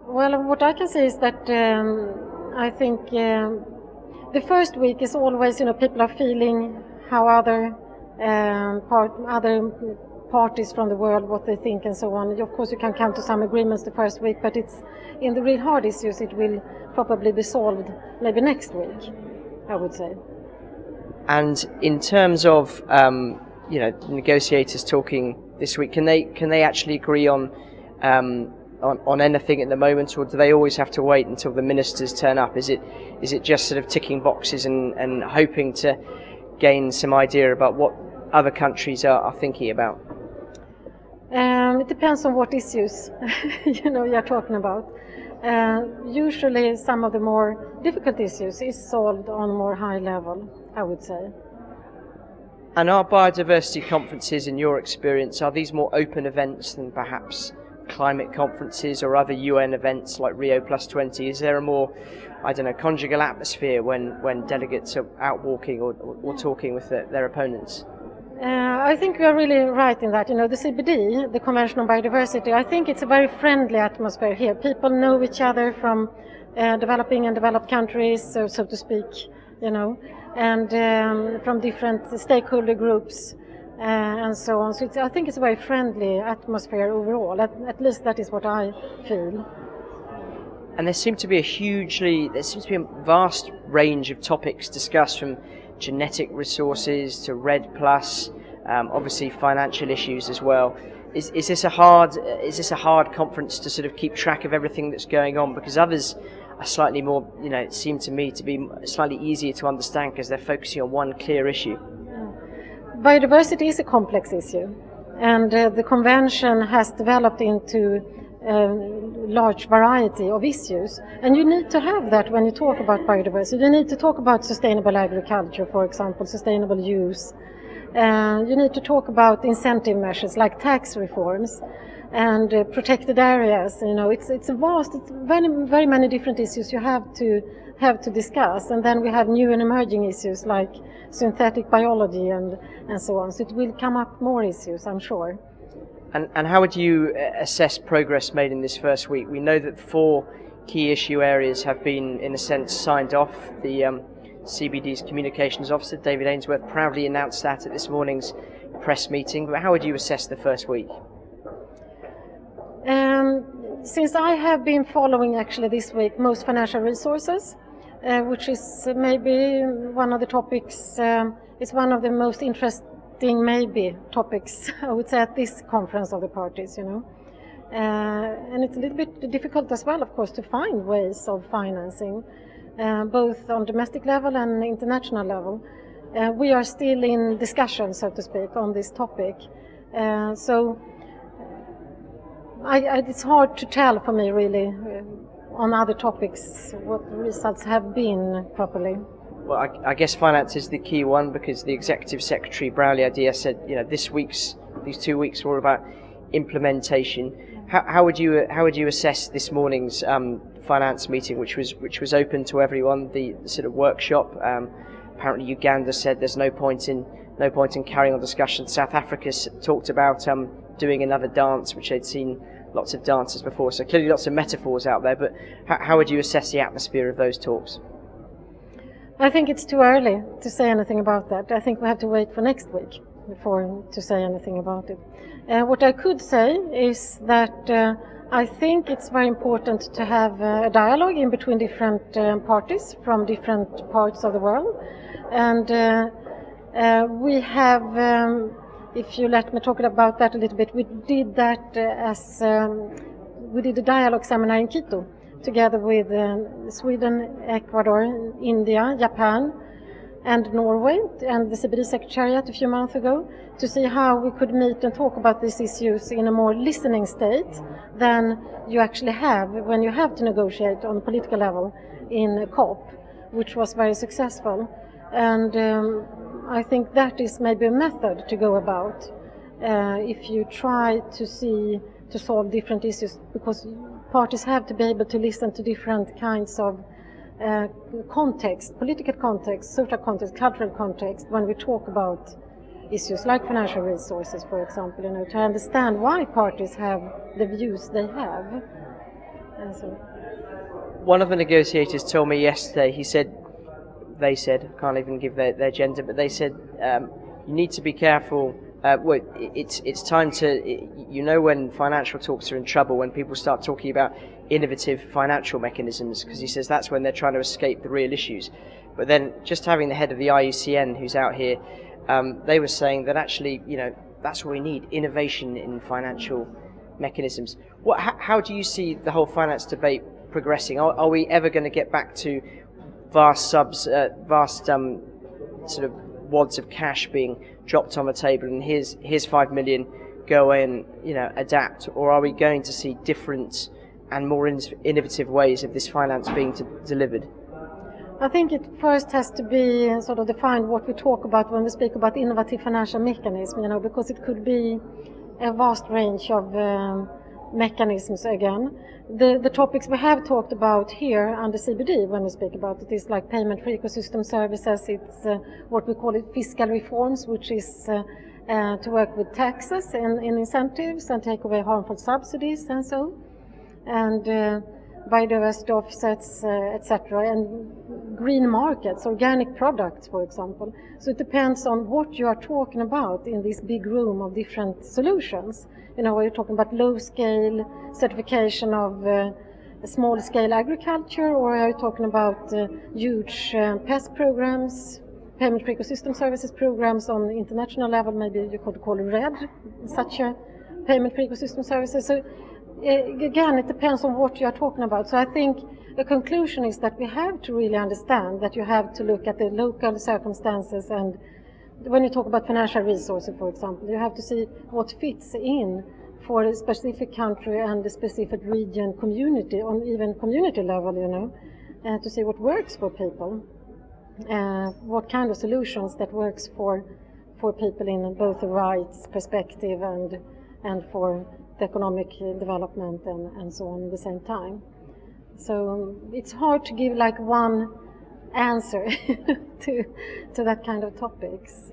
Well, what I can say is that I think the first week is always, people are feeling how other other parties from the world, what they think and so on. Of course, you can come to some agreements the first week, but it's in the real hard issues, it will probably be solved maybe next week, I would say. And in terms of negotiators talking this week, can they actually agree on anything at the moment, or do they always have to wait until the ministers turn up? Is it just sort of ticking boxes and hoping to gain some idea about what other countries are thinking about? It depends on what issues you're talking about. Usually some of the more difficult issues is solved on a more high level, I would say. And are biodiversity conferences, in your experience, are these more open events than perhaps climate conferences or other UN events like Rio +20? Is there a more, conjugal atmosphere when delegates are out walking or talking with their opponents? I think you are really right in that. The CBD, the Convention on Biodiversity, I think it's a very friendly atmosphere here. People know each other from developing and developed countries, so to speak, and from different stakeholder groups and so on. So I think it's a very friendly atmosphere overall. At least that is what I feel. And there seems to be a vast range of topics discussed, from genetic resources to REDD+, obviously financial issues as well. Is this a hard conference to sort of keep track of everything that's going on? Because others are slightly more, it seemed to me to be slightly easier to understand because they're focusing on one clear issue. Biodiversity is a complex issue, and the convention has developed into a large variety of issues, and you need to have that when you talk about biodiversity. You need to talk about sustainable agriculture, for example, sustainable use. You need to talk about incentive measures like tax reforms and protected areas. It's a vast, it's very many different issues you have to discuss, and then we have new and emerging issues like synthetic biology and so on. So it will come up more issues, I'm sure. And how would you assess progress made in this first week? We know that 4 key issue areas have been, in a sense, signed off. The CBD's communications officer, David Ainsworth, proudly announced that at this morning's press meeting. But how would you assess the first week? Since I have been following actually this week most financial resources, which is maybe one of the topics, it's one of the most interesting topics, I would say, at this conference of the parties, and it's a little bit difficult as well, of course, to find ways of financing, both on domestic level and international level. We are still in discussion, so to speak, on this topic. So it's hard to tell for me, really, on other topics, what the results have been properly. Well, I guess finance is the key one, because the Executive Secretary, Brouillard said, these 2 weeks were all about implementation. How would you assess this morning's finance meeting, which was open to everyone, the sort of workshop? Apparently Uganda said there's no point in carrying on discussion. South Africa talked about doing another dance, which they'd seen lots of dances before. So clearly lots of metaphors out there. But how would you assess the atmosphere of those talks? I think it's too early to say anything about that. I think we have to wait for next week to say anything about it. What I could say is that I think it's very important to have a dialogue in between different parties from different parts of the world. And we have, if you let me talk about that a little bit, we did that we did a dialogue seminar in Quito, together with Sweden, Ecuador, India, Japan and Norway, and the CBD Secretariat a few months ago, to see how we could meet and talk about these issues in a more listening state than you actually have when you have to negotiate on a political level in a COP, which was very successful. And I think that is maybe a method to go about if you try to solve different issues, because parties have to be able to listen to different kinds of context, political context, social context, cultural context, when we talk about issues like financial resources, for example, to understand why parties have the views they have. So. One of the negotiators told me yesterday, they said, I can't even give their gender, but they said you need to be careful. Well, it's time to, when financial talks are in trouble, when people start talking about innovative financial mechanisms, because he says that's when they're trying to escape the real issues. But then just having the head of the IUCN who's out here, they were saying that actually, that's what we need, innovation in financial mechanisms. How do you see the whole finance debate progressing? Are we ever going to get back to vast sort of wads of cash being dropped on the table and here's 5 million, go and adapt, or are we going to see different and more innovative ways of this finance being delivered? I think it first has to be sort of defined what we talk about when we speak about innovative financial mechanism, because it could be a vast range of mechanisms again. The topics we have talked about here under CBD when we speak about it is like payment for ecosystem services, it's what we call it fiscal reforms, which is to work with taxes and incentives and take away harmful subsidies and so, and biodiversity offsets, etc., and green markets, organic products, for example. So it depends on what you are talking about in this big room of different solutions. Are you talking about low-scale certification of small-scale agriculture, or are you talking about huge pest programs, payment for ecosystem services programs on the international level? Maybe you could call it RED, such a payment for ecosystem services. So again, it depends on what you are talking about. So I think the conclusion is that we have to really understand that you have to look at the local circumstances, and when you talk about financial resources, for example, you have to see what fits in for a specific country and a specific region, community, on even community level, to see what works for people, what kind of solutions that works for people in both the rights perspective and for the economic development and so on at the same time. So it's hard to give like one answer to that kind of topics.